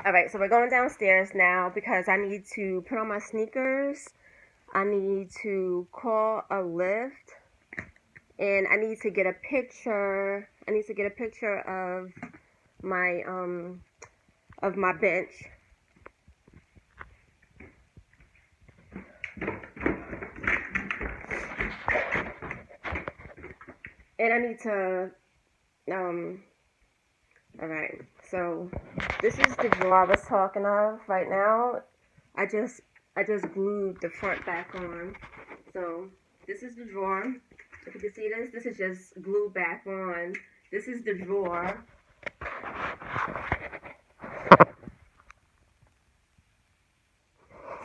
Alright, so we're going downstairs now because I need to put on my sneakers. I need to call a lift. And I need to get a picture. I need to get a picture of my bench. And I need to alright, so this is the drawer I was talking of right now. I just glued the front back on. So this is the drawer. If you can see this is just glued back on. This is the drawer.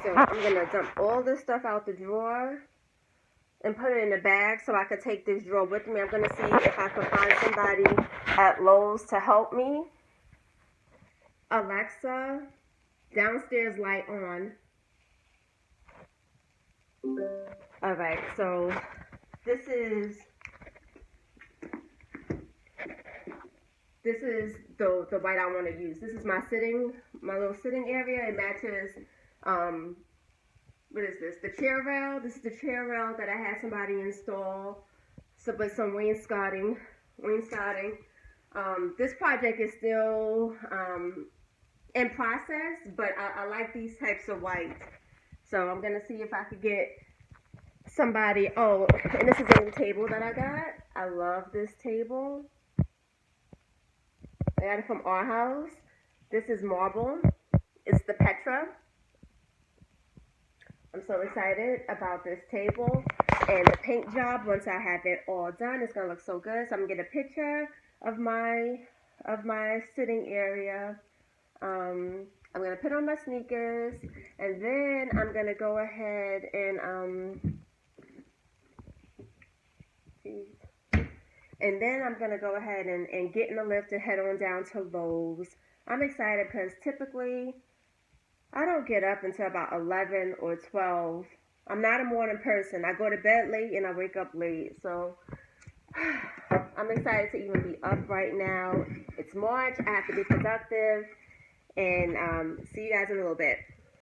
So I'm gonna dump all this stuff out the drawer and put it in a bag so I could take this drawer with me. I'm gonna see if I can find somebody at Lowe's to help me. Alexa, downstairs light on. Alright, so this is the white I want to use. This is my little sitting area. It matches, what is this? The chair rail. This is the chair rail that I had somebody install. So with some wainscoting. This project is still in process, but I like these types of white. So I'm gonna see if I could get somebody. Oh, and this is a new table that I got. I love this table. I got it from our house. This is marble. It's the Petra. I'm so excited about this table. And the paint job, once I have it all done, it's gonna look so good. So I'm gonna get a picture of my sitting area. I'm gonna put on my sneakers, and then I'm gonna go ahead and get in the lift and head on down to Lowe's. I'm excited because typically I don't get up until about 11 or 12. I'm not a morning person. I go to bed late and I wake up late. So I'm excited to even be up right now. It's March. I have to be productive. And see you guys in a little bit.